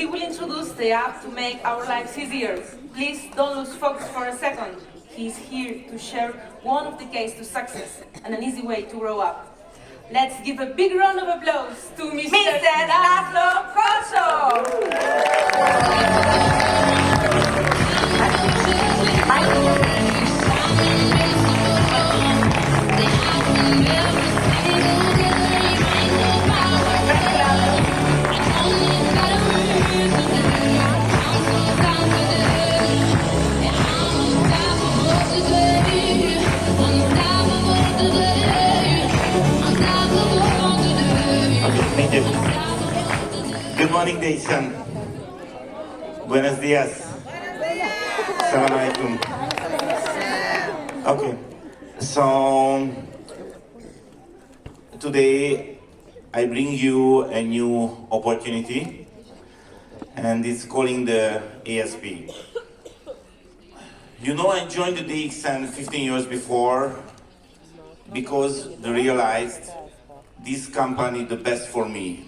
He will introduce the app to make our lives easier. Please don't lose focus for a second. He's here to share one of the keys to success and an easy way to grow up. Let's give a big round of applause to Mr. Laszlo Koso! Thank you. Good morning, Jason. Buenos dias. Salam alaikum. Okay. So today I bring you a new opportunity, and it's calling the ASP. You know, I joined the DXN 15 years before because I realized this company the best for me.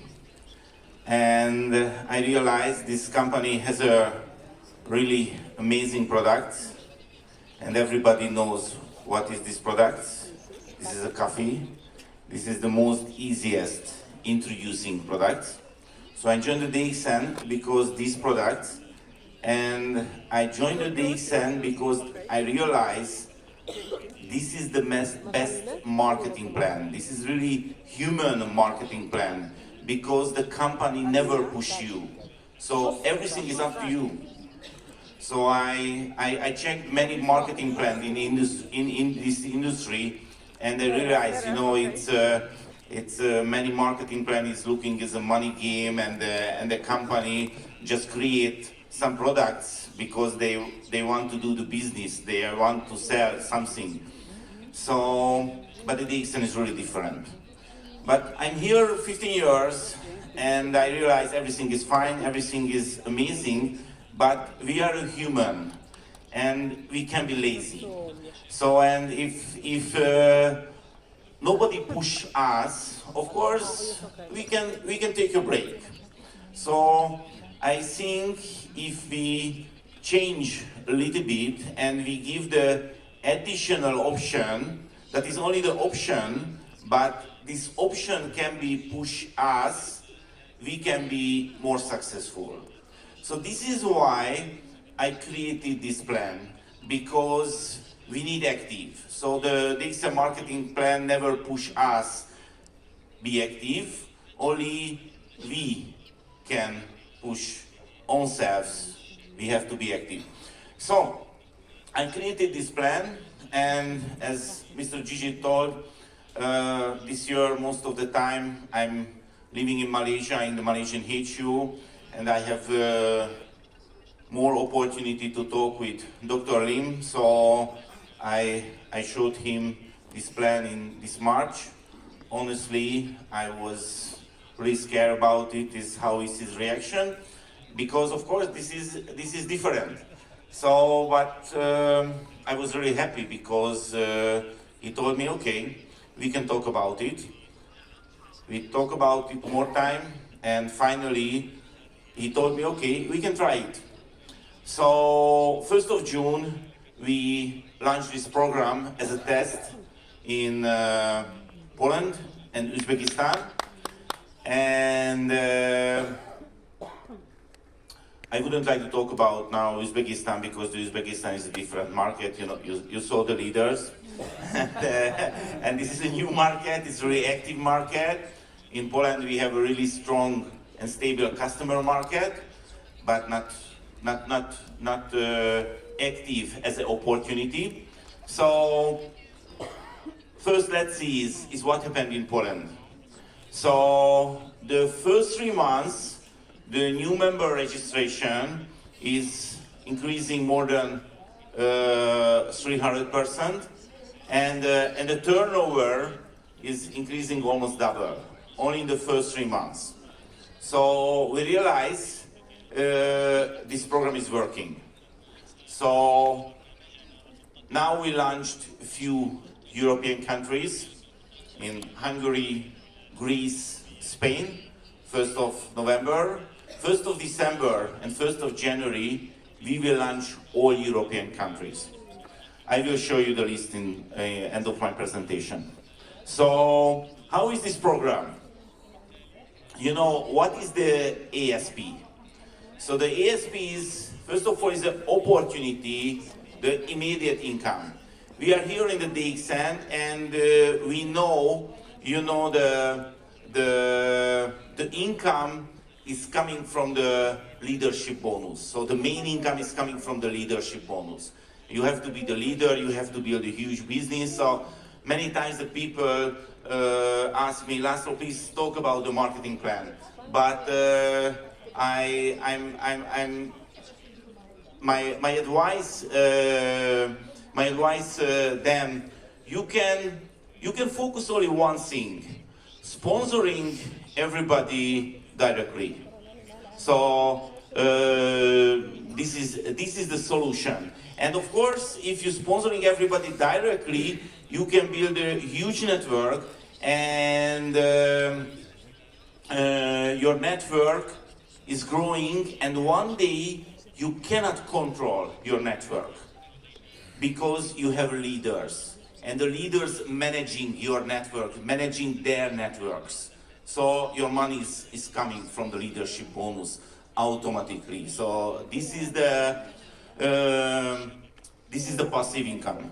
And I realized this company has a really amazing product, and everybody knows what is this product. This is a coffee. This is the most easiest introducing product. So I joined the DXN because this product, and I joined the DXN because I realized this is the best marketing plan. This is really human marketing plan because the company never push you. So everything is up to you. So I checked many marketing plans in this industry, and I realized, you know, it's many marketing plan is looking as a money game, and the company just create some products because they want to do the business, they want to sell something. So, but the DXN is really different. But I'm here 15 years, and I realize everything is fine, everything is amazing, but we are a human, and we can be lazy. So, and if nobody push us, of course, we can take a break. So, I think if we change a little bit and we give the additional option, that is only the option, but this option can be push us, we can be more successful. So this is why I created this plan, because we need active. So the digital marketing plan never push us be active, only we can push ourselves, we have to be active. So I created this plan, and as Mr. Gigi told, this year most of the time I'm living in Malaysia, in the Malaysian HQ, and I have more opportunity to talk with Dr. Lim, so I showed him this plan in this March. Honestly, I was really scared about it, is how is his reaction, because of course this is different. So, but I was really happy because he told me, okay, we can talk about it. We talk about it more time, and finally he told me, okay, we can try it. So 1st of June, we launched this program as a test in Poland and Uzbekistan. And I wouldn't like to talk about now Uzbekistan because the Uzbekistan is a different market. You know, you saw the leaders, and this is a new market. It's a really active market. In Poland, we have a really strong and stable customer market, but not active as an opportunity. So first, let's see is what happened in Poland. So the first 3 months, the new member registration is increasing more than 300%, and the turnover is increasing almost double, only in the first 3 months. So we realize this program is working. So now we launched a few European countries in Hungary, Greece, Spain, 1st of November, 1st of December and 1st of January, we will launch all European countries. I will show you the list in end of my presentation. So, how is this program? You know, what is the ASP? So the ASP is, first of all, is an opportunity, the immediate income. We are here in the DXN, and we know, you know, the income is coming from the leadership bonus. So the main income is coming from the leadership bonus. You have to be the leader, you have to build a huge business. So many times the people ask me, Laszlo, please talk about the marketing plan. But my advice then, you can focus only one thing: sponsoring everybody directly. So this is the solution. And of course, if you're sponsoring everybody directly, you can build a huge network, and your network is growing, and one day you cannot control your network because you have leaders, and the leaders managing your network, managing their networks. So your money is coming from the leadership bonus automatically. So this is the passive income.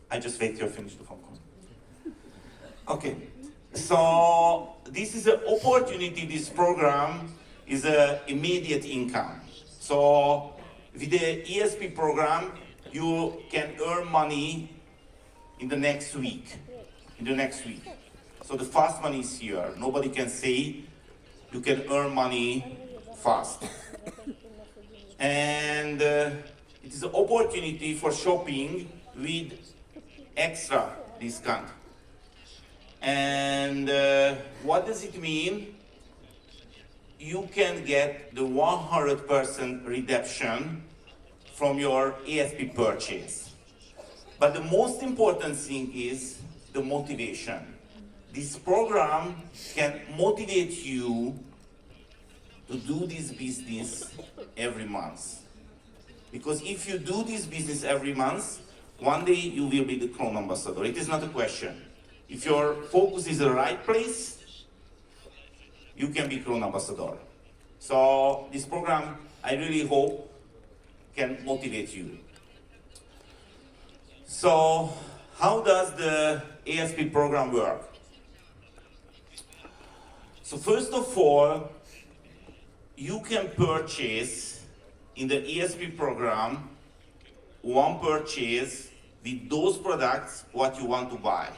I just wait till you finish the phone call. Okay, so this is an opportunity. This program is an immediate income. So with the ESP program, you can earn money in the next week. So the fast money is here. Nobody can say you can earn money fast. And it is an opportunity for shopping with extra discount. And what does it mean? You can get the 100% redemption from your ASP purchase. But the most important thing is the motivation. This program can motivate you to do this business every month. Because if you do this business every month, one day you will be the Crown Ambassador. It is not a question. If your focus is the right place, you can be Crown Ambassador. So this program, I really hope, can motivate you. So how does the ASP program work? So first of all, you can purchase in the ASP program one purchase with those products what you want to buy.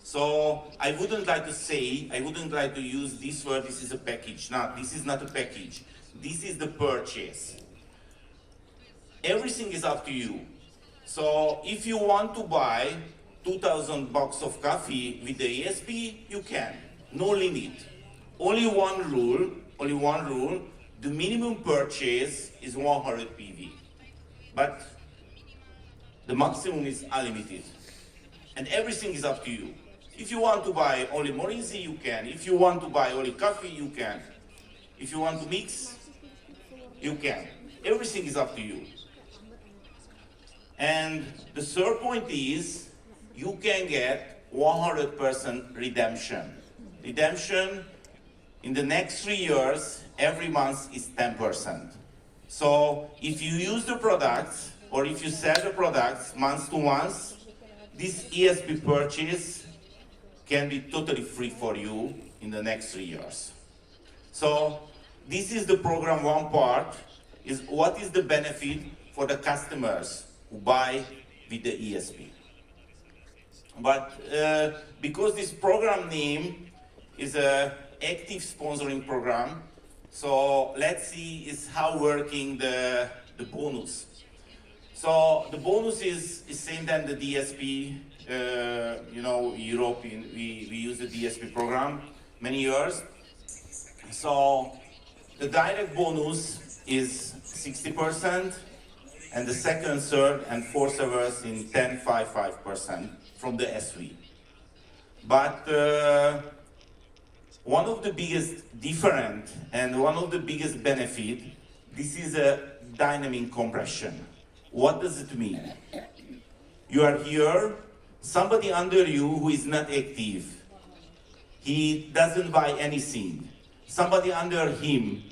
So I wouldn't like to use this word, this is a package. No, this is not a package. This is the purchase. Everything is up to you. So if you want to buy 2,000 bucks of coffee with the ASP, you can. No limit. Only one rule, the minimum purchase is 100 PV. But the maximum is unlimited. And everything is up to you. If you want to buy only Morinzi, you can. If you want to buy only coffee, you can. If you want to mix, you can. Everything is up to you. And the third point is, you can get 100% redemption. Redemption in the next 3 years, every month is 10%. So if you use the products, or if you sell the products month to month, this ESP purchase can be totally free for you in the next 3 years. So this is the program. One part is what is the benefit for the customers who buy with the ESP. But because this program name is a active sponsoring program, so let's see is how working the bonus. So the bonus is same than the DSP. Europe, we use the DSP program many years. So the direct bonus is 60%, and the second, third, and fourth servers in 10, 5, 5% from the SV. But one of the biggest different and one of the biggest benefit, this is a dynamic compression. What does it mean? You are here, somebody under you who is not active, he doesn't buy anything. Somebody under him,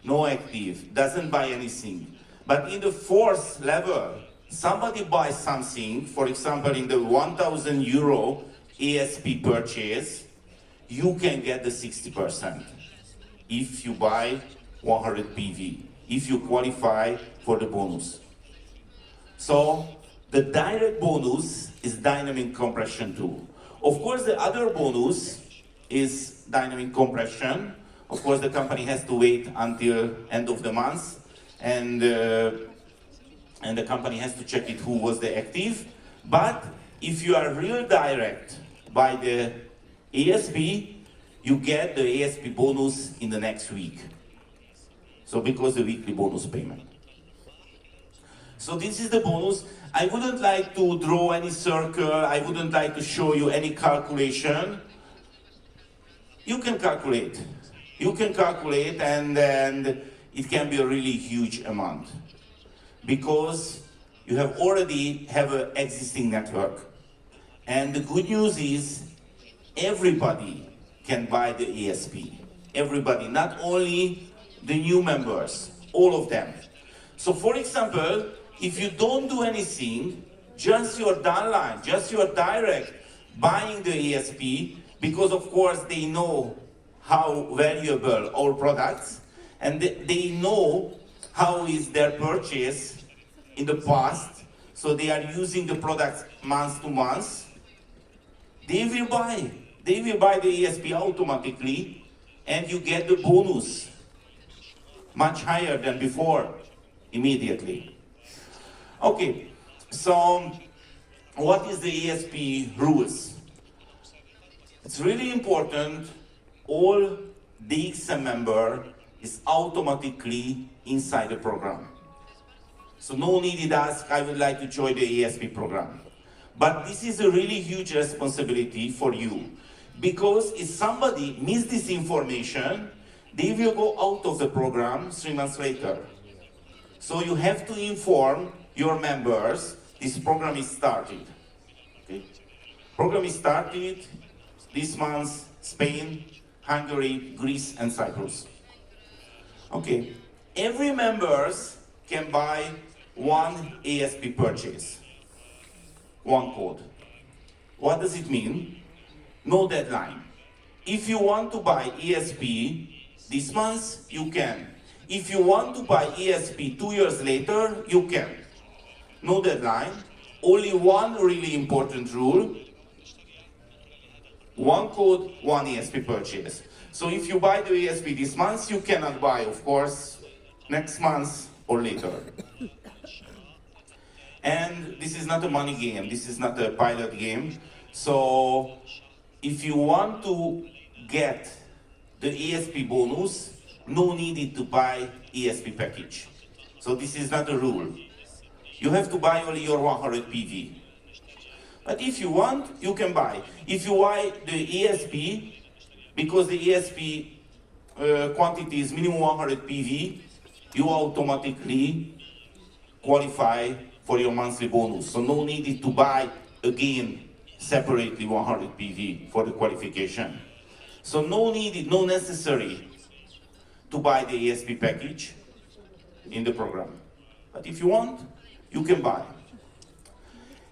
no active, doesn't buy anything. But in the fourth level, somebody buys something, for example, in the 1,000 euro ASP purchase, you can get the 60% if you buy 100 PV, if you qualify for the bonus. So the direct bonus is dynamic compression too. Of course, the other bonus is dynamic compression. Of course, the company has to wait until end of the month, and the company has to check it who was the active. But if you are real direct by the ASP, you get the ASP bonus in the next week. So because the weekly bonus payment. So this is the bonus. I wouldn't like to draw any circle. I wouldn't like to show you any calculation. You can calculate. You can calculate, and then it can be a really huge amount because you have already have an existing network. And the good news is everybody can buy the ASP. Everybody, not only the new members, all of them. So for example, if you don't do anything, just your downline, just your direct buying the ASP, because of course they know how valuable our products, and they know how is their purchase in the past, so they are using the products month to month, they will buy the ASP automatically, and you get the bonus much higher than before, immediately. Okay, so what is the ASP rules? It's really important, all DXM member is automatically inside the program. So no needed ask, I would like to join the ASP program. But this is a really huge responsibility for you, because if somebody misses this information, they will go out of the program 3 months later. So you have to inform your members, this program is started. Okay? Program is started this month, Spain, Hungary, Greece, and Cyprus. Okay, every members can buy one ASP purchase, one code. What does it mean? No deadline. If you want to buy ASP this month, you can. If you want to buy ASP 2 years later, you can. No deadline. Only one really important rule. One code, one ASP purchase. So if you buy the ASP this month, you cannot buy, of course, next month or later. And this is not a money game, this is not a pilot game. So if you want to get the ASP bonus, no need to buy ASP package. So this is not a rule. You have to buy only your 100 PV. But if you want, you can buy. If you buy the ASP, because the ASP quantity is minimum 100 PV, you automatically qualify for your monthly bonus. So no need to buy again separately 100 PV for the qualification. So no necessary to buy the ASP package in the program. But if you want, you can buy.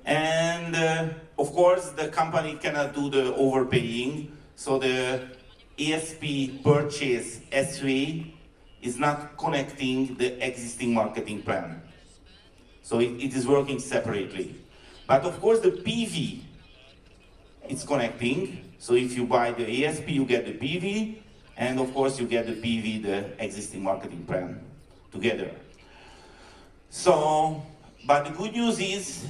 And of course, the company cannot do the overpaying, so the ASP purchase SV is not connecting the existing marketing plan. So it is working separately. But of course, the PV, it's connecting. So if you buy the ASP, you get the PV, and of course, you get the PV, the existing marketing plan, together. So, but the good news is,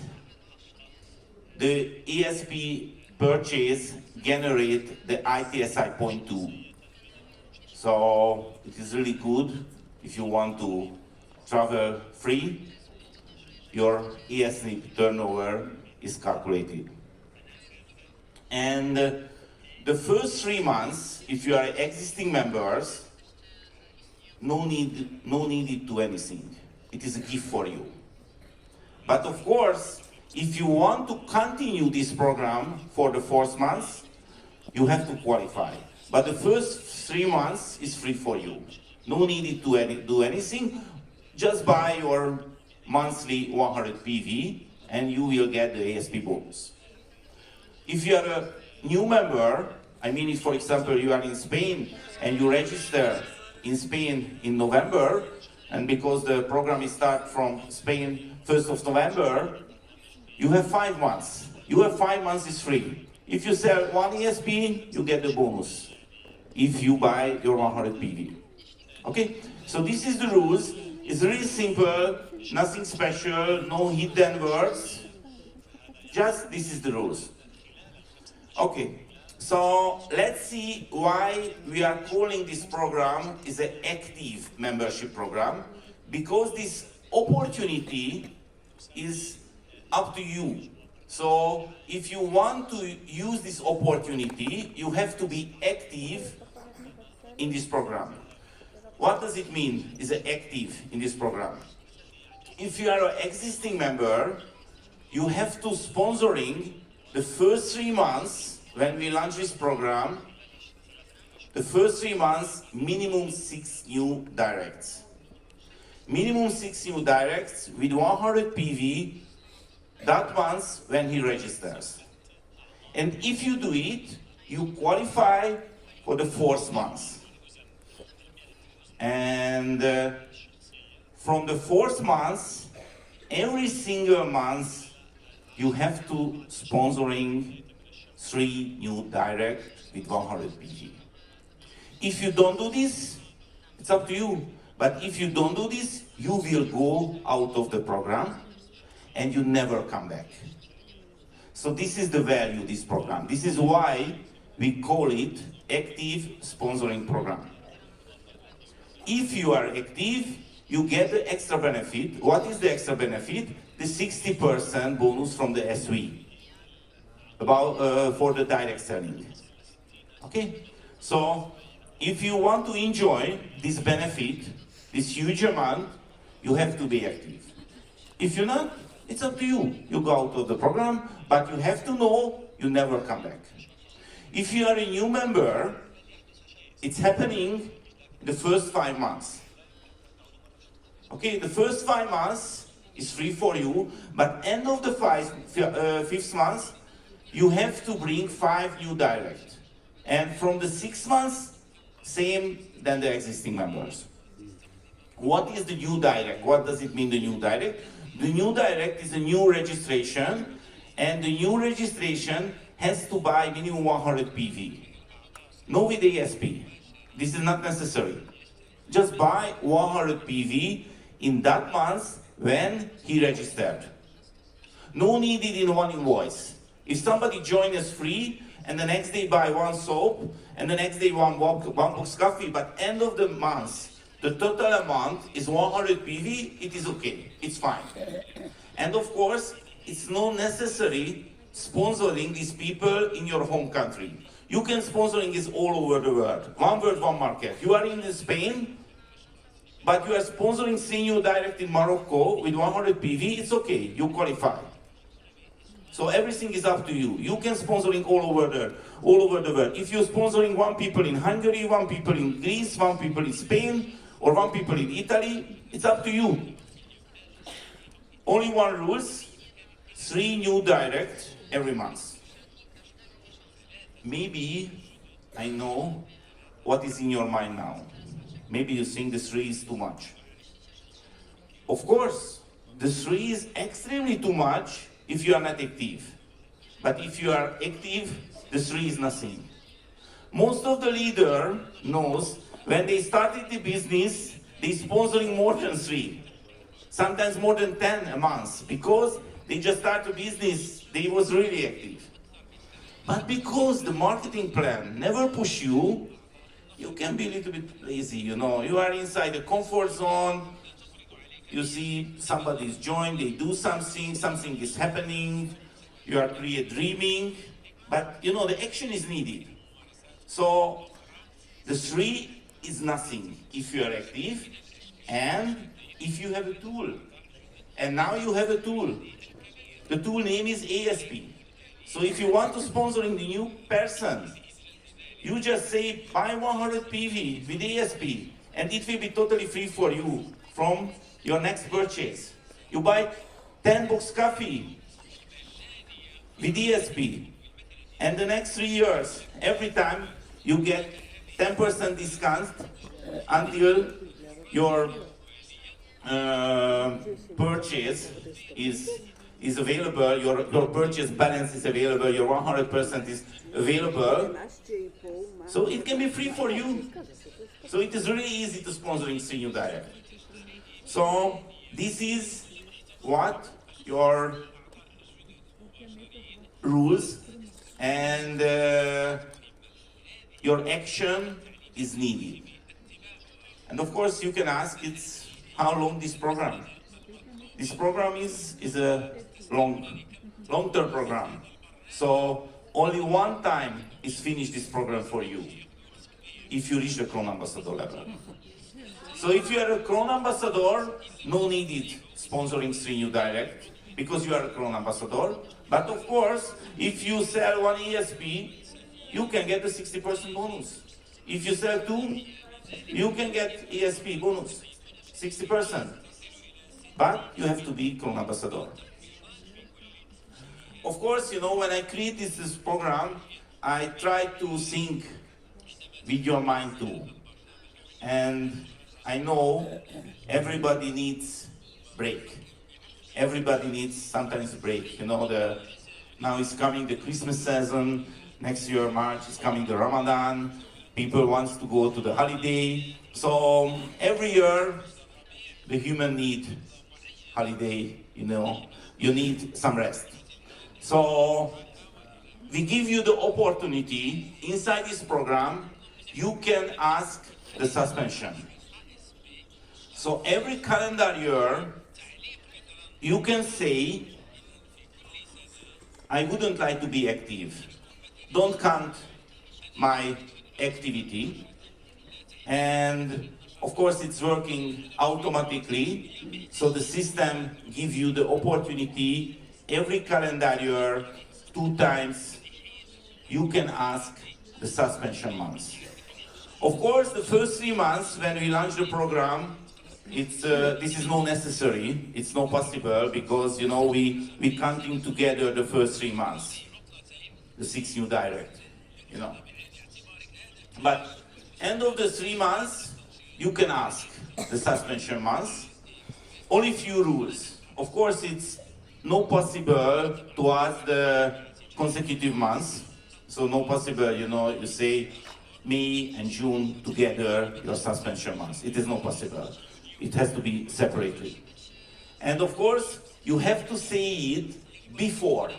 the ASP purchase generate the ITSI 0.2. So it is really good if you want to travel free, your ASP turnover is calculated. And the first 3 months, if you are existing members, no need to do anything. It is a gift for you. But of course, if you want to continue this program for the 4th month, you have to qualify. But the first 3 months is free for you. No need to do anything. Just buy your monthly 100 PV and you will get the ASP bonus. If you are a new member, I mean, if for example you are in Spain and you register in Spain in November, and because the program is start from Spain 1st of November, you have 5 months. You have 5 months is free. If you sell 1 ESP, you get the bonus if you buy your 100 PV. Okay? So this is the rules. It's really simple, nothing special, no hidden words. Just this is the rules. Okay, so let's see why we are calling this program is an active membership program. Because this opportunity is up to you. So if you want to use this opportunity, you have to be active in this program. What does it mean, is active in this program? If you are an existing member, you have to sponsoring the first 3 months when we launch this program, the first 3 months, minimum 6 new directs. Minimum 6 new directs with 100 PV that month when he registers. And if you do it, you qualify for the 4th month. And from the 4th month, every single month, you have to sponsoring 3 new direct with 100 PV. If you don't do this, it's up to you. But if you don't do this, you will go out of the program and you never come back. So this is the value of this program. This is why we call it active sponsoring program. If you are active, you get the extra benefit. What is the extra benefit? The 60% bonus from the SV for the direct selling. Okay? So if you want to enjoy this benefit, this huge amount, you have to be active. If you're not, it's up to you. You go out of the program, but you have to know you never come back. If you are a new member, it's happening the first 5 months. Okay, the first 5 months is free for you, but end of the 5th month, you have to bring 5 new direct. And from the 6 months, same than the existing members. What is the new direct? What does it mean, the new direct? The new direct is a new registration, and the new registration has to buy minimum 100 PV. No with ASP. This is not necessary. Just buy 100 PV in that month when he registered. No needed in one invoice. If somebody joins us free and the next day buy 1 soap and the next day one box coffee, but end of the month the total amount is 100 PV, it is okay, it's fine. And of course, it's not necessary sponsoring these people in your home country. You can sponsoring this all over the world. One world, one market. You are in Spain, but you are sponsoring senior direct in Morocco with 100 PV, it's okay, you qualify. So everything is up to you. You can sponsoring all over the world. If you're sponsoring 1 people in Hungary, 1 people in Greece, 1 people in Spain, or 1 people in Italy, it's up to you. Only one rules, 3 new direct every month. Maybe I know what is in your mind now. Maybe you think the 3 is too much. Of course, the 3 is extremely too much if you are not active. But if you are active, the 3 is nothing. Most of the leader knows when they started the business, they sponsoring more than 3. Sometimes more than 10 a month, because they just started a business, they was really active. But because the marketing plan never push you, you can be a little bit lazy, you know. You are inside the comfort zone, you see somebody is joined, they do something is happening, you are dreaming, but you know, the action is needed. So the 3 is nothing if you are active and if you have a tool. And now you have a tool. The tool name is ASP. So if you want to sponsoring the new person, you just say buy 100 PV with ASP and it will be totally free for you from your next purchase. You buy 10 box coffee with ESP, and the next 3 years, every time you get 10% discount until your purchase is available, your purchase balance is available, your 100% is available. So it can be free for you. So it is really easy to sponsoring Senior Direct. So this is what your rules and your action is needed. And of course you can ask, it's how long this program? This program is a long-term program. So only one time is finished this program for you, if you reach the Crown Ambassador level. So if you are a Crown Ambassador, no needed sponsoring Stream Direct, because you are a Crown Ambassador. But of course, if you sell 1 ESP, you can get a 60% bonus. If you sell 2, you can get ESP bonus, 60%. But you have to be Crown Ambassador. Of course, you know, when I created this program, I tried to think with your mind too. And I know everybody needs break. Everybody needs sometimes break. You know, now is coming the Christmas season. Next year, March, is coming the Ramadan. People wants to go to the holiday. So every year, the human need holiday, you know, you need some rest. So we give you the opportunity inside this program, you can ask the suspension. So every calendar year, you can say, I wouldn't like to be active. Don't count my activity. And of course, it's working automatically. So the system gives you the opportunity every calendar year, 2 times, you can ask the suspension months. Of course, the first 3 months when we launch the program, this is not necessary, it's not possible, because you know we counting together the first 3 months, the 6 new direct, you know. But end of the 3 months, you can ask the suspension months. Only few rules. Of course, it's not possible to ask the consecutive months. So not possible, you know, you say May and June together, your suspension months. It is not possible. It has to be separately. And of course, you have to say it before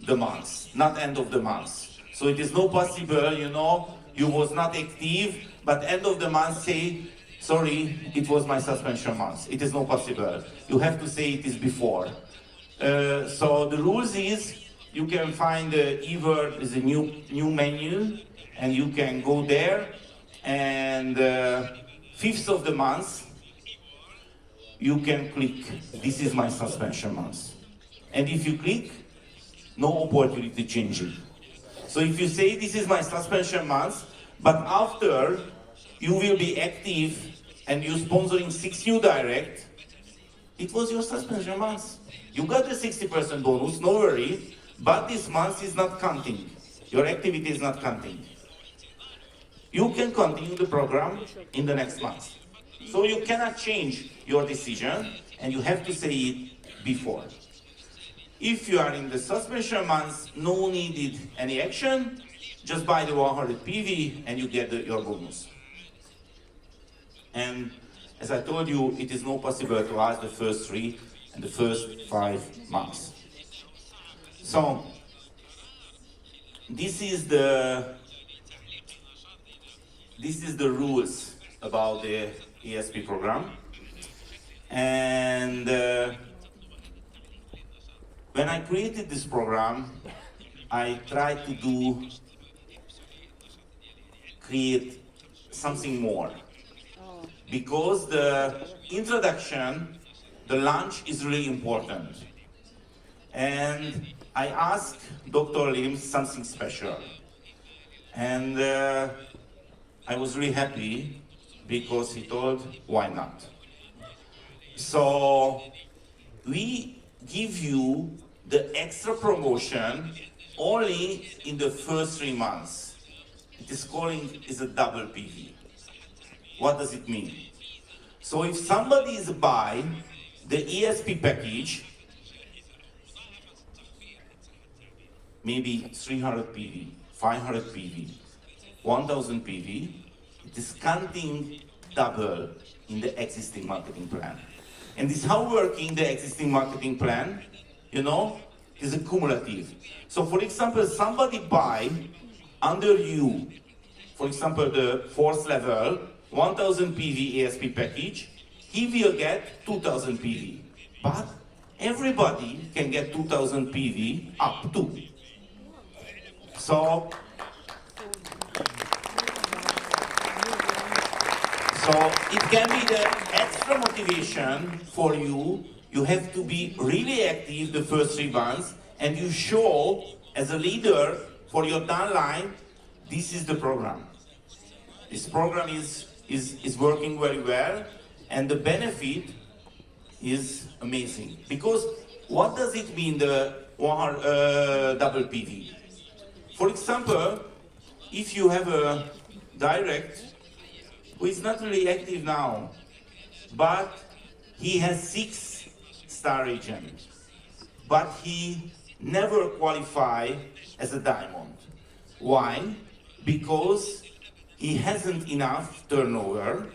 the months, not end of the month. So it is not possible, you know, you was not active, but end of the month say, sorry, it was my suspension month. It is not possible. You have to say it is before. So the rules is, you can find either is a new menu, and you can go there, and 5th of the month, you can click, this is my suspension month. And if you click, no opportunity to change it. So if you say this is my suspension month, but after you will be active and you're sponsoring 6 new direct, it was your suspension month. You got the 60% bonus, no worry, but this month is not counting. Your activity is not counting. You can continue the program in the next month. So you cannot change your decision, and you have to say it before. If you are in the suspension month, no needed any action, just buy the 100 PV and you get your bonus. And as I told you, it is not possible to ask the first 3 and the first 5 months. So this is the rules about the ESP program. And when I created this program, I try to create something more. Because the introduction, the launch is really important. And I asked Dr. Lim something special. And I was really happy because he told, why not? So we give you the extra promotion only in the first 3 months. It is a double PV. What does it mean? So if somebody is buy the ESP package, maybe 300 PV, 500 PV, 1000 PV, it is counting double in the existing marketing plan. And this is how working the existing marketing plan, is a cumulative. So for example, somebody buy under you, for example, the fourth level, 1000 PV ESP package, he will get 2000 PV. But everybody can get 2000 PV up to. So it can be the extra motivation for you. You have to be really active the first 3 months, and you show as a leader for your downline, this is the program. This program is working very well, and the benefit is amazing. Because what does it mean, the double PV? For example, if you have a direct who is not really active now, but he has 6-star agent, but he never qualify as a diamond. Why? Because he hasn't enough turnover.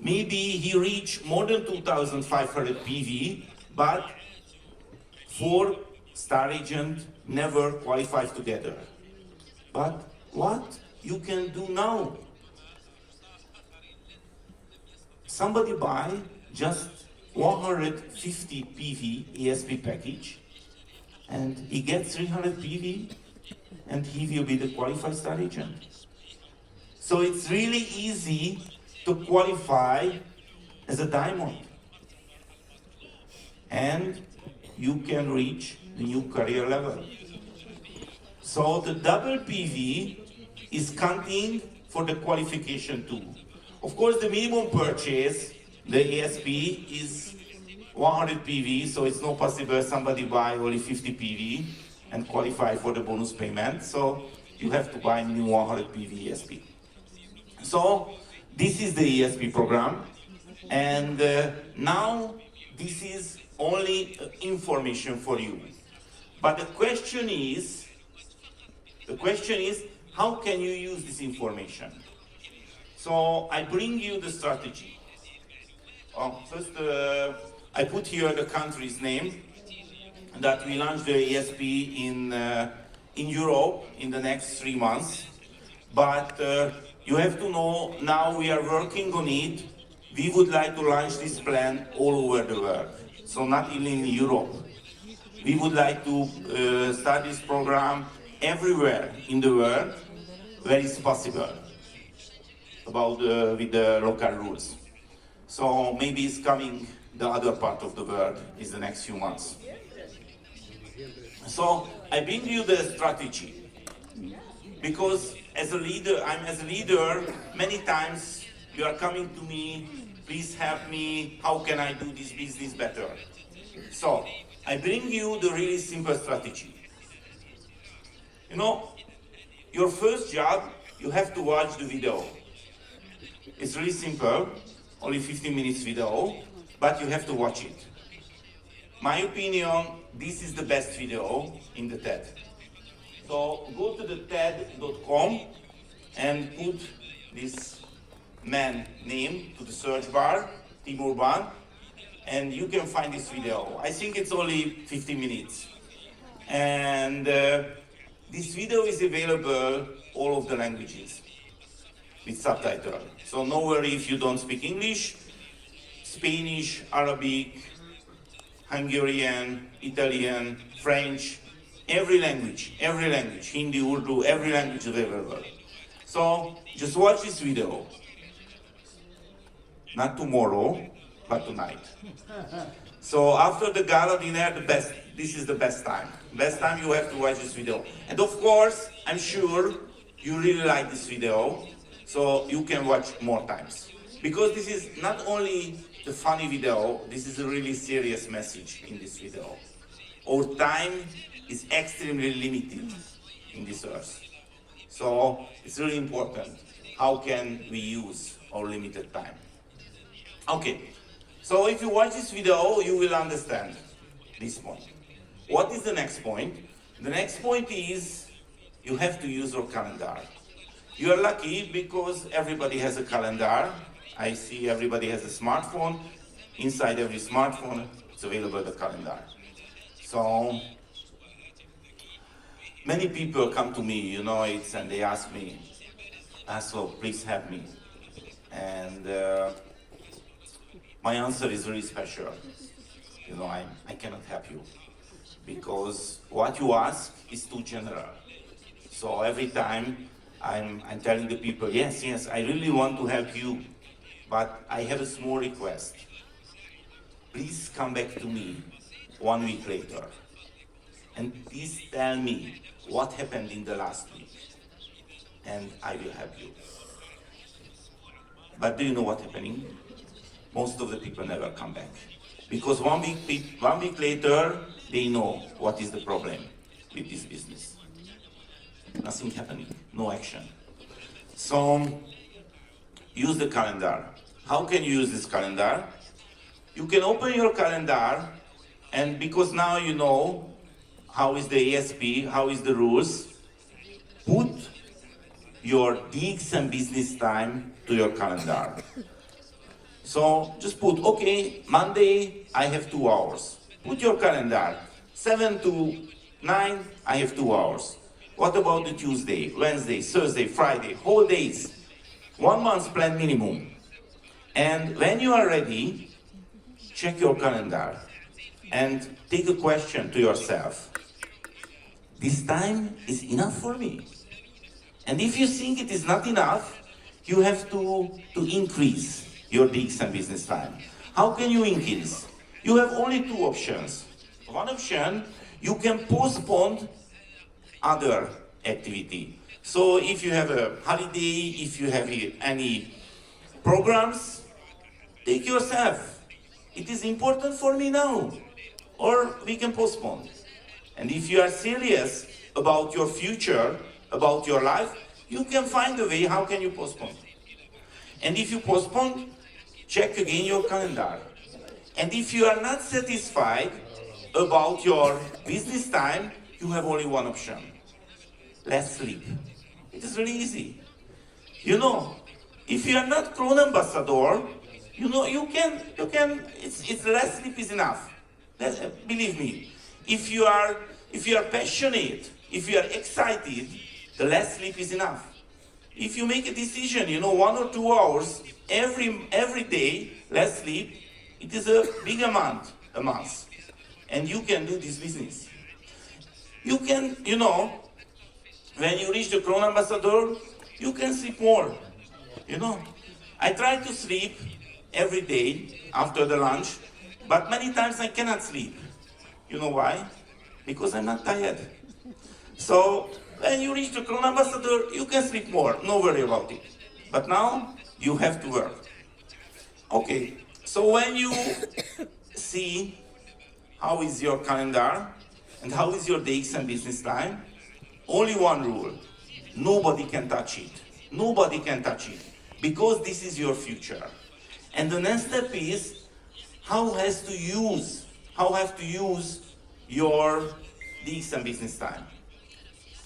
Maybe he reached more than 2,500 PV, but 4-star agent never qualifies together. But what you can do now? Somebody buy just 150 PV ESP package, and he gets 300 PV, and he will be the qualified star agent. So it's really easy to qualify as a diamond. And you can reach the new career level. So the double PV is counting for the qualification too. Of course, the minimum purchase, the ESP, is 100 PV, so it's not possible somebody buy only 50 PV and qualify for the bonus payment. So you have to buy minimum 100 PV ESP. So this is the ESP program, and now this is only information for you. But the question is, how can you use this information? So I bring you the strategy. First, I put here the country's name that we launch the ESP in Europe in the next 3 months. But you have to know, now we are working on it. We would like to launch this plan all over the world. So not only in Europe. We would like to start this program everywhere in the world where it's possible, with the local rules. So maybe it's coming the other part of the world in the next few months. So I bring you the strategy because as a leader, many times you are coming to me, please help me, how can I do this business better? So I bring you the really simple strategy. Your first job, you have to watch the video. It's really simple, only 15 minutes video, but you have to watch it. My opinion, this is the best video in the TED. So go to the TED.com and put this man name to the search bar, Tim Urban, and you can find this video. I think it's only 15 minutes. And this video is available all of the languages with subtitle. So no worry if you don't speak English, Spanish, Arabic, Hungarian, Italian, French, every language, Hindi, Urdu, every language available. So just watch this video. Not tomorrow, but tonight. So after the gala dinner, this is the best time. Best time you have to watch this video. And of course, I'm sure you really like this video, so you can watch more times. Because this is not only the funny video, this is a really serious message in this video. Our time is extremely limited in this earth. So it's really important. How can we use our limited time? Okay, so if you watch this video, you will understand this point. What is the next point? The next point is you have to use your calendar. You are lucky because everybody has a calendar. I see everybody has a smartphone. Inside every smartphone, it's available the calendar. So many people come to me, and they ask me, so please help me. And my answer is really special. I cannot help you because what you ask is too general. So every time I'm telling the people, yes, I really want to help you, but I have a small request. Please come back to me 1 week later and please tell me what happened in the last week and I will help you. But do you know what's happening? Most of the people never come back. Because 1 week later, they know what is the problem with this business. Nothing happening, no action. So, use the calendar. How can you use this calendar? You can open your calendar, and because now you know how is the ESP, how is the rules, put your DX and business time to your calendar. So just put, okay, Monday, I have 2 hours. Put your calendar, 7 to 9, I have 2 hours. What about the Tuesday, Wednesday, Thursday, Friday, whole days? 1 month's plan minimum. And when you are ready, check your calendar and take a question to yourself. This time is enough for me? And if you think it is not enough, you have to increase your DX and business time. How can you increase? You have only 2 options. One option, you can postpone other activity. So if you have a holiday, if you have any programs, take yourself. It is important for me now, or we can postpone. And if you are serious about your future, about your life, you can find a way how can you postpone. And if you postpone, check again your calendar. And if you are not satisfied about your business time, you have only one option. Less sleep. It is really easy. If you are not Crown Ambassador, you can, it's less sleep is enough. Believe me. If you are passionate, if you are excited, the less sleep is enough. If you make a decision, 1 or 2 hours every day, less sleep, it is a big amount a month. And you can do this business. You can, when you reach the Crown Ambassador, you can sleep more. I try to sleep every day after the lunch, but many times I cannot sleep. You know why? Because I'm not tired. So when you reach the Crown Ambassador, you can sleep more, no worry about it. But now you have to work. Okay, so when you see how is your calendar and how is your DX and business time, only one rule: nobody can touch it. Nobody can touch it, because this is your future. And the next step is how have to use your DX and business time.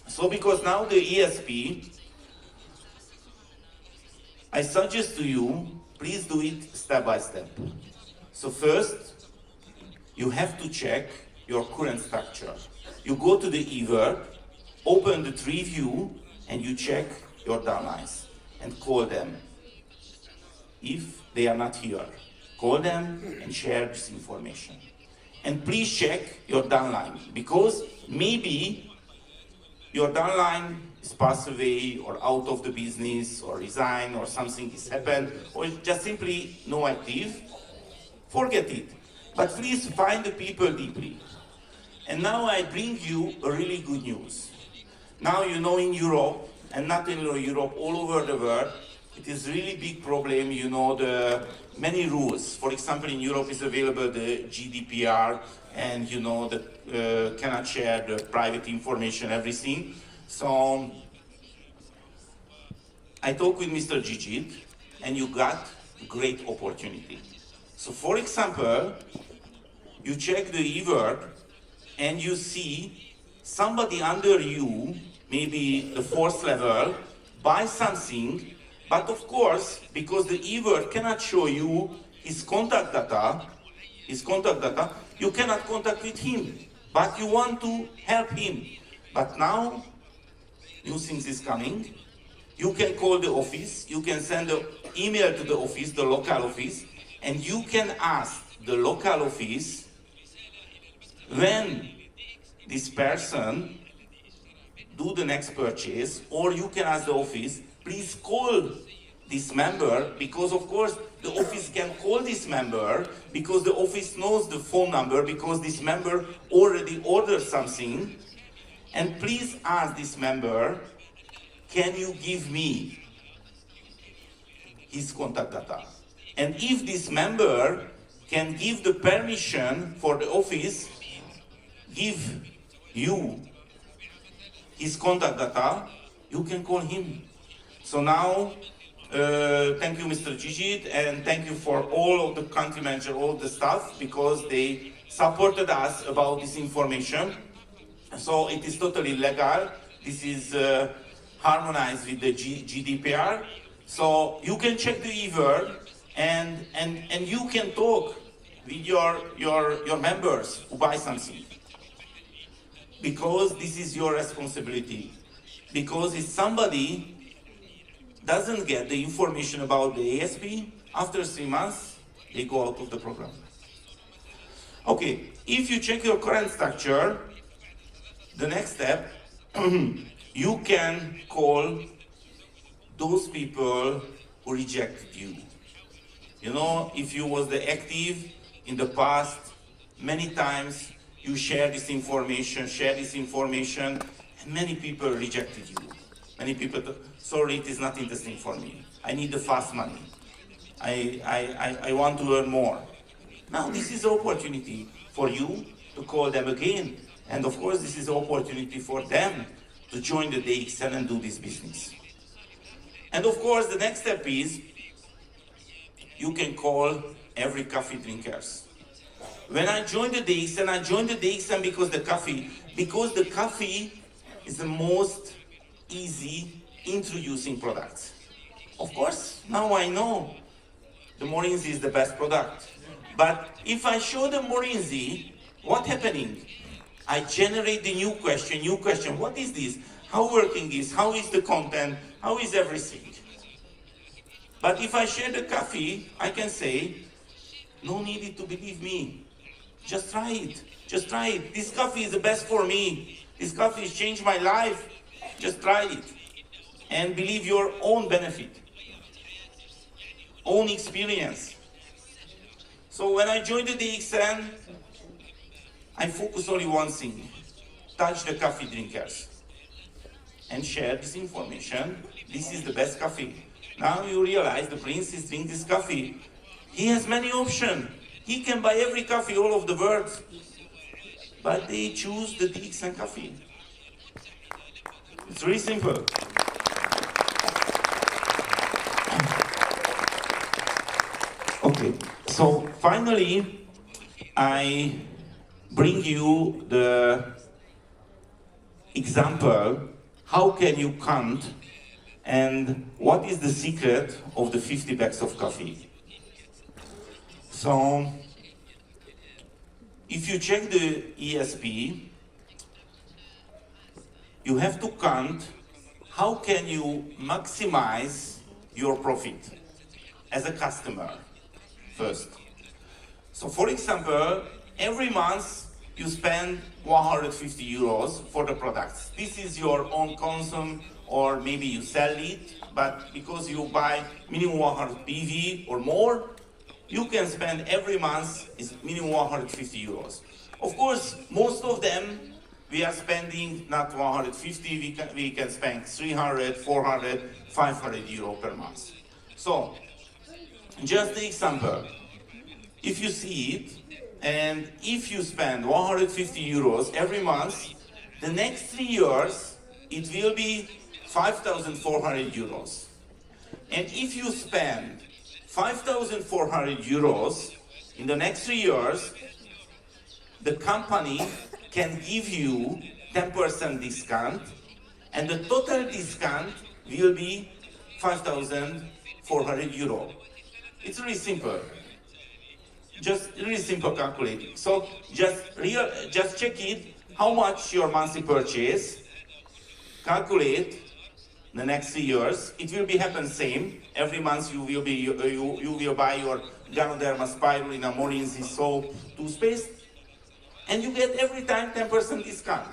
So because now the ESP, I suggest to you, please do it step by step. So first, you have to check your current structure. You go to the eWork, open the tree view, and you check your downlines and call them. If they are not here, call them and share this information. And please check your downline, because maybe your downline is passed away or out of the business or resign or something has happened or just simply no active. Forget it. But please find the people deeply. And now I bring you a really good news. Now you know in Europe, and not only Europe, all over the world, it is really big problem, you know, the many rules. For example, in Europe is available the GDPR, and you know, the cannot share the private information, everything. So I talked with Mr. Gigit, and you got a great opportunity. So for example, you check the e-word, and you see somebody under you, maybe the fourth level, buy something, but of course, because the e-word cannot show you his contact data, you cannot contact with him, but you want to help him. But now, new things is coming. You can call the office, you can send an email to the office, the local office, and you can ask the local office when this person do the next purchase, or you can ask the office, please call this member, because of course the office can call this member because the office knows the phone number because this member already ordered something, and please ask this member, can you give me his contact data? And if this member can give the permission for the office, give you his contact data, you can call him. So now, thank you, Mr. Gigit, and thank you for all of the country manager, all the staff, because they supported us about this information. So it is totally legal. This is harmonized with the GDPR. So you can check the e-word, and you can talk with your members who buy something. Because this is your responsibility. Because if somebody doesn't get the information about the ASP, after 3 months, they go out of the program. Okay, if you check your current structure, the next step, you can call those people who rejected you. You know, if you was the active in the past, many times you share this information, and many people rejected you. Many people, sorry, it is not interesting for me. I need the fast money. I want to earn more. Now this is an opportunity for you to call them again. And of course, this is an opportunity for them to join the DXN and do this business. And of course, the next step is, you can call every coffee drinkers. When I joined the DXN, I joined the DXN because the coffee is the most easy introducing product. Of course, now I know the Morinzi is the best product. But if I show the Morinzi, what's happening? I generate the new question, what is this? How working is? How is the content? How is everything? But if I share the coffee, I can say, no need to believe me. Just try it. Just try it. This coffee is the best for me. This coffee has changed my life. Just try it. And believe your own benefit, own experience. So when I joined the DXN, I focus only one thing: touch the coffee drinkers and share this information. This is the best coffee. Now you realize the prince is drinking this coffee. He has many options. He can buy every coffee all over the world, but they choose the DXN coffee. It's really simple. Okay, so finally, I bring you the example, how can you count, and what is the secret of the 50 bags of coffee. So, if you check the ESP, you have to count how can you maximize your profit as a customer first. So for example, every month you spend 150 euros for the products. This is your own consume, or maybe you sell it, but because you buy minimum 100 PV or more, you can spend every month is minimum 150 euros. Of course, most of them we are spending not 150, we can spend 300, 400, 500 euro per month. So, just the example, if you see it, and if you spend 150 euros every month, the next 3 years, it will be 5,400 euros. And if you spend 5,400 euros in the next 3 years, the company can give you 10% discount, and the total discount will be 5,400 euro. It's really simple. Just really simple calculating. So just check it, how much your monthly purchase, calculate the next 3 years. It will be happen same. Every month you will buy your Ganoderma Spirulina Morinzi soap toothpaste, and you get every time 10% discount.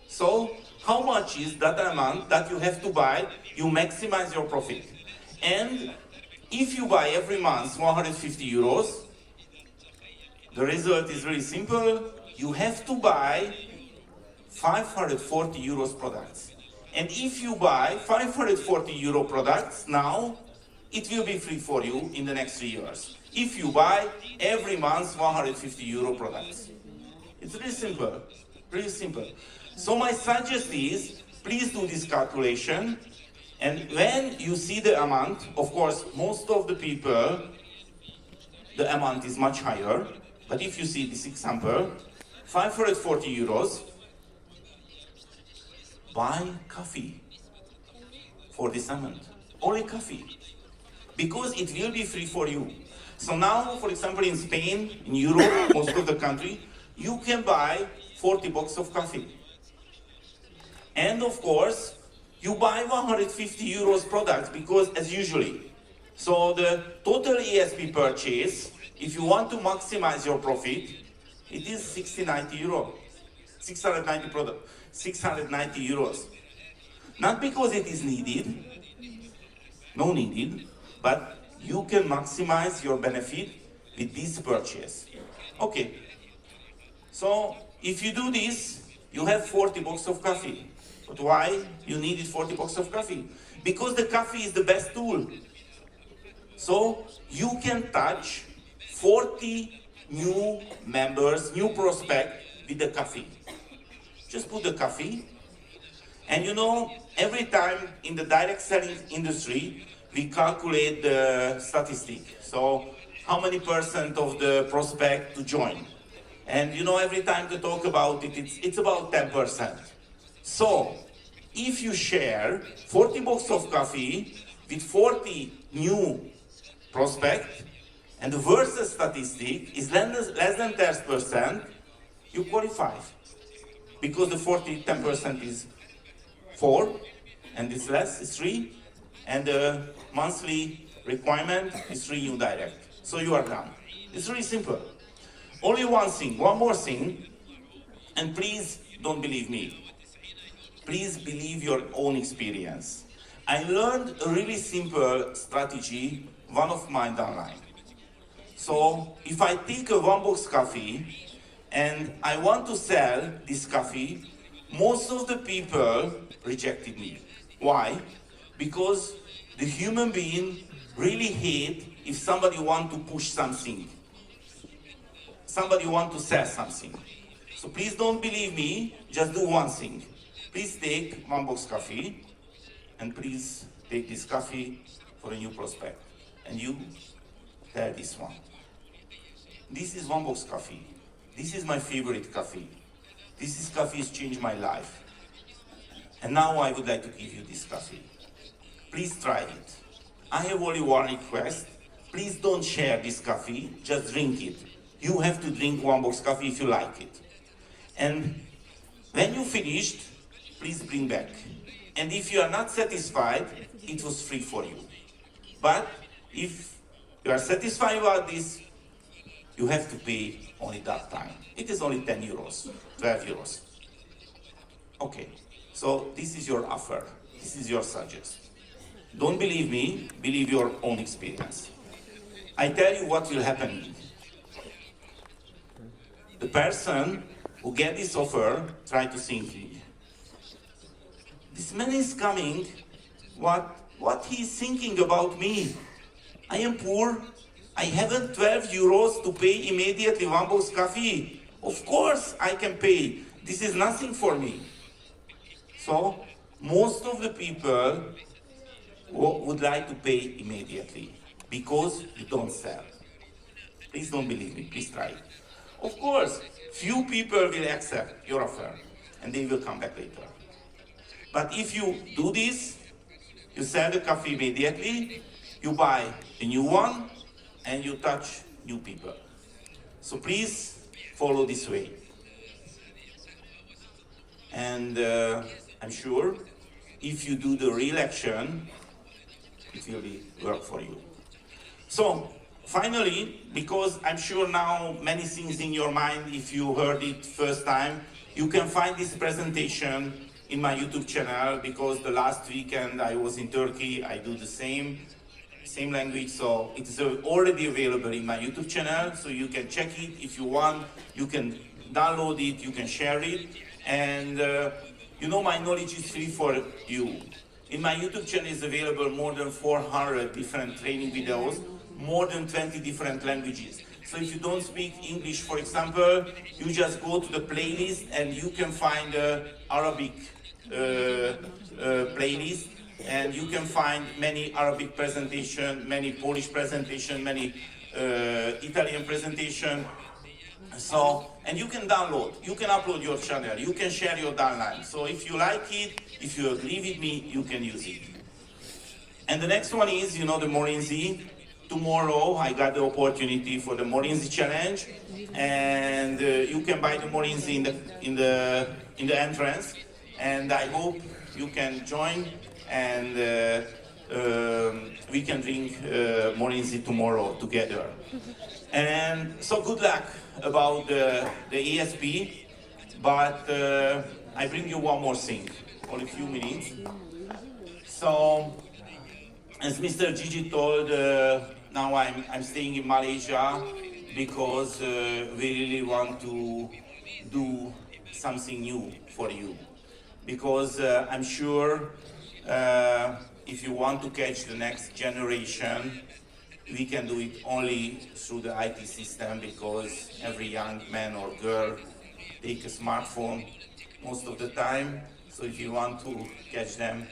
So how much is that amount that you have to buy? You maximize your profit. And if you buy every month 150 euros, the result is really simple. You have to buy 540 euros products. And if you buy 540 euro products now, it will be free for you in the next 3 years. If you buy every month 150 euro products. It's really simple, really simple. So my suggestion is, please do this calculation. And when you see the amount, of course, most of the people, the amount is much higher. But if you see this example, 540 euros, buy coffee for this amount. Only coffee. Because it will be free for you. So now, for example, in Spain, in Europe, most of the country, you can buy 40 boxes of coffee. And of course, you buy 150 euros products because as usually. So the total ESP purchase, if you want to maximize your profit, it is 690 euro. 690 euros. Not because it is needed, no needed, but you can maximize your benefit with this purchase. Okay. So if you do this, you have 40 boxes of coffee. But why you needed 40 boxes of coffee? Because the coffee is the best tool. So you can touch 40 new members, new prospects with the coffee. Just put the coffee. And you know, every time in the direct selling industry, we calculate the statistic. So how many percent of the prospect to join? And you know, every time they talk about it, it's about 10%. So, if you share 40 boxes of coffee with 40 new prospects, and the versus statistic is less than 10%, you qualify. Because the 10% is 4, and it's less, it's 3, and the monthly requirement is 3 new direct. So you are done. It's really simple. Only one more thing, and please don't believe me. Please believe your own experience. I learned a really simple strategy, one of mine online. So if I take a 1 box coffee and I want to sell this coffee, most of the people rejected me. Why? Because the human being really hate if somebody want to push something. Somebody want to sell something. So please don't believe me, just do one thing. Please take 1 box coffee, and please take this coffee for a new prospect. And you tell this one. This is 1 box coffee. This is my favorite coffee. This coffee has changed my life. And now I would like to give you this coffee. Please try it. I have only one request. Please don't share this coffee, just drink it. You have to drink 1 box coffee if you like it. And when you finished, please bring back. And if you are not satisfied, it was free for you. But if you are satisfied about this, you have to pay only that time. It is only 10 euros, 12 euros. Okay, so this is your offer, this is your suggestion. Don't believe me, believe your own experience. I tell you what will happen. The person who get this offer try to think, this man is coming, what he is thinking about me? I am poor, I haven't 12 euros to pay immediately one box coffee. Of course I can pay, this is nothing for me. So most of the people would like to pay immediately because you don't sell. Please don't believe me, please try it. Of course, few people will accept your offer and they will come back later. But if you do this, you sell the coffee immediately, you buy a new one, and you touch new people. So please follow this way. And I'm sure if you do the real action, it will work for you. So finally, because I'm sure now many things in your mind, if you heard it first time, you can find this presentation in my YouTube channel, because the last weekend I was in Turkey, I do the same language, so it is already available in my YouTube channel, so you can check it if you want, you can download it, you can share it, and you know my knowledge is free for you. In my YouTube channel is available more than 400 different training videos, more than 20 different languages. So if you don't speak English, for example, you just go to the playlist and you can find Arabic playlist, and you can find many Arabic presentation, many Polish presentation, many Italian presentation. So, and you can download, you can upload your channel, you can share your downline. So if you like it, if you agree with me, you can use it. And the next one is, you know, the Morinzi. Tomorrow I got the opportunity for the Morinzi challenge, and you can buy the Morinzi in the entrance. And I hope you can join, and we can drink Morinzi tomorrow together. And so good luck about the ESP, but I bring you one more thing, only a few minutes. So, as Mr. Gigi told, now I'm staying in Malaysia because we really want to do something new for you. Because I'm sure if you want to catch the next generation, we can do it only through the IT system, because every young man or girl take a smartphone most of the time. So if you want to catch them,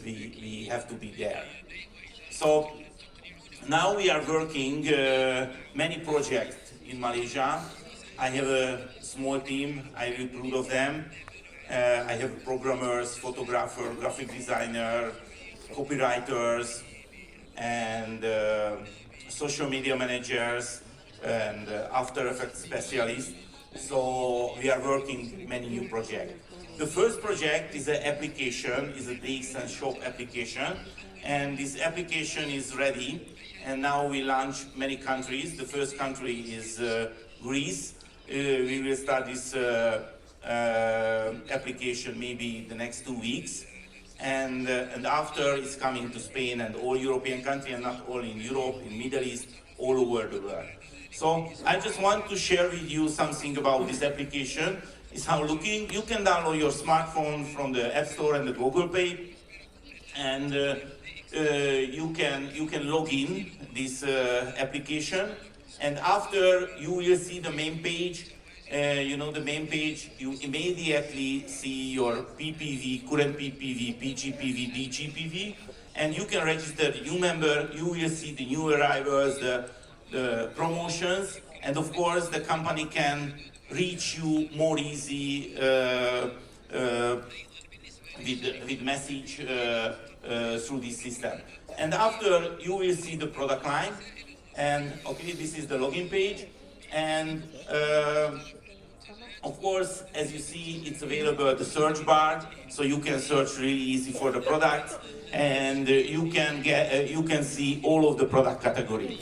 we have to be there. So now we are working many projects in Malaysia. I have a small team, I'm really proud of them. I have programmers, photographers, graphic designer, copywriters, and social media managers, and After Effects specialists. So we are working many new projects. The first project is an application, is a DXN shop application, and this application is ready. And now we launch many countries. The first country is Greece. We will start this application maybe the next 2 weeks. And after it's coming to Spain and all European countries, and not only in Europe, in Middle East, all over the world. So I just want to share with you something about this application. It's how looking. You can download your smartphone from the App Store and the Google Play, and you can log in this application. And after, you will see the main page. You know the main page, you immediately see your PPV, current PPV, PGPV, DGPV, and you can register the new member. You will see the new arrivals, the promotions, and of course the company can reach you more easy with message through this system. And after, you will see the product line, and okay, this is the login page. And of course, as you see, it's available at the search bar, so you can search really easy for the product, and you can see all of the product category.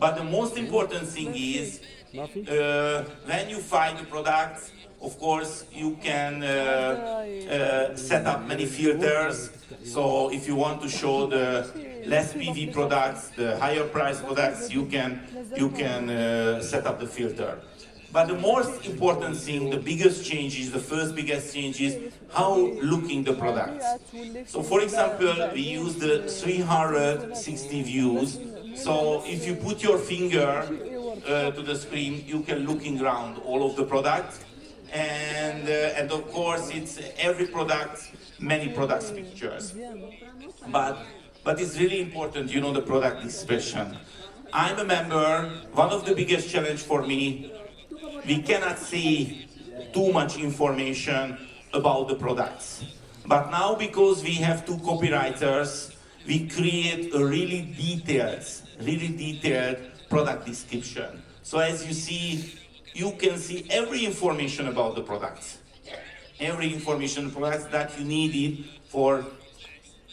But the most important thing is when you find the products, of course, you can set up many filters. So if you want to show the less PV products, the higher price products, you can set up the filter. But the most important thing, the biggest change is, the first biggest change is how looking the products. So for example, we use the 360 views. So if you put your finger to the screen, you can looking around all of the products. And of course, it's every product, many products pictures. But it's really important, you know, the product description. I'm a member. One of the biggest challenge for me, we cannot see too much information about the products. But now, because we have two copywriters, we create a really detailed product description. So as you see, you can see every information about the products. Every information products that you needed for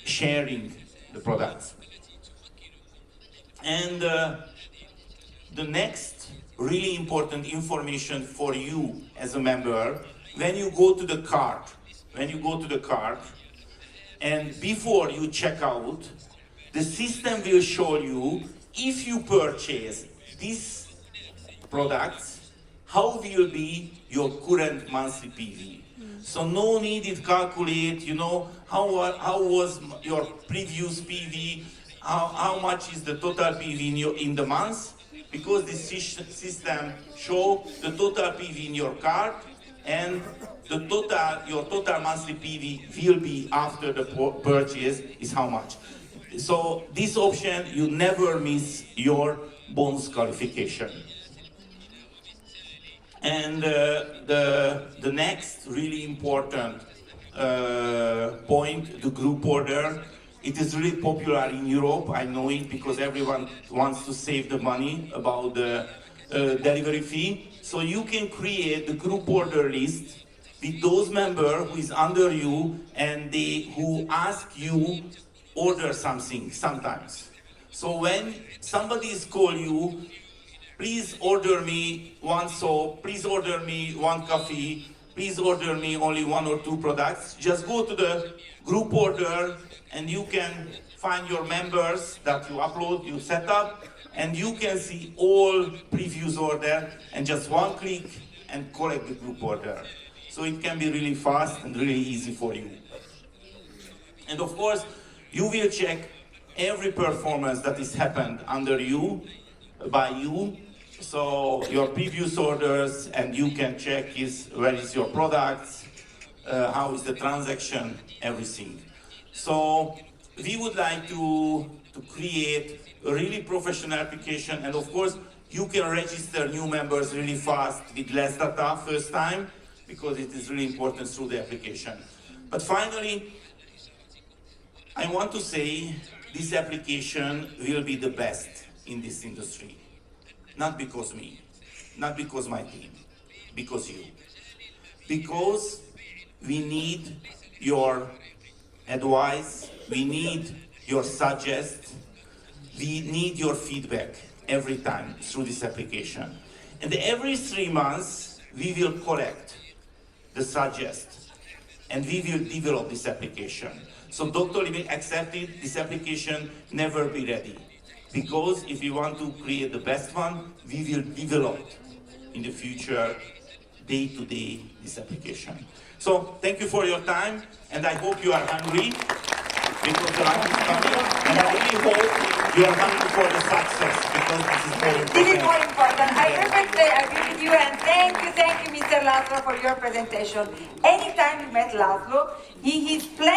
sharing the products. And the next really important information for you as a member, when you go to the cart, and before you check out, the system will show you, if you purchase these products, how will be your current monthly PV. So no need to calculate, you know, how was your previous PV, how much is the total PV in the month, because this system show the total PV in your cart, and your total monthly PV will be after the purchase is how much. So this option, you never miss your bonus qualification. And the next really important point, the group order. It is really popular in Europe, I know it, because everyone wants to save the money about the delivery fee. So you can create the group order list with those members who is under you and who ask you order something sometimes. So when somebody is call you, please order me one soap, please order me one coffee, please order me only one or two products, just go to the group order and you can find your members that you upload, you set up, and you can see all previous order and just one click and collect the group order. So it can be really fast and really easy for you. And of course, you will check every performance that is happened under you, by you. So your previous orders, and you can check where is your products, how is the transaction, everything. So we would like to create a really professional application, and of course you can register new members really fast with less data first time, because it is really important through the application. But finally, I want to say this application will be the best in this industry. Not because me, not because my team, because you. Because we need your advice, we need your suggest, we need your feedback every time through this application. And every 3 months, we will collect the suggest, and we will develop this application. So Dr. Limit accepted this application never be ready. Because if we want to create the best one, we will develop in the future, day to day, this application. So thank you for your time, and I hope you are hungry, because the lunch is coming, and I really hope you are hungry for the success, because this is very important. This is more important. I perfectly agree with you, and thank you, Mr. Laszlo, for your presentation. Anytime you met Laszlo, he is playing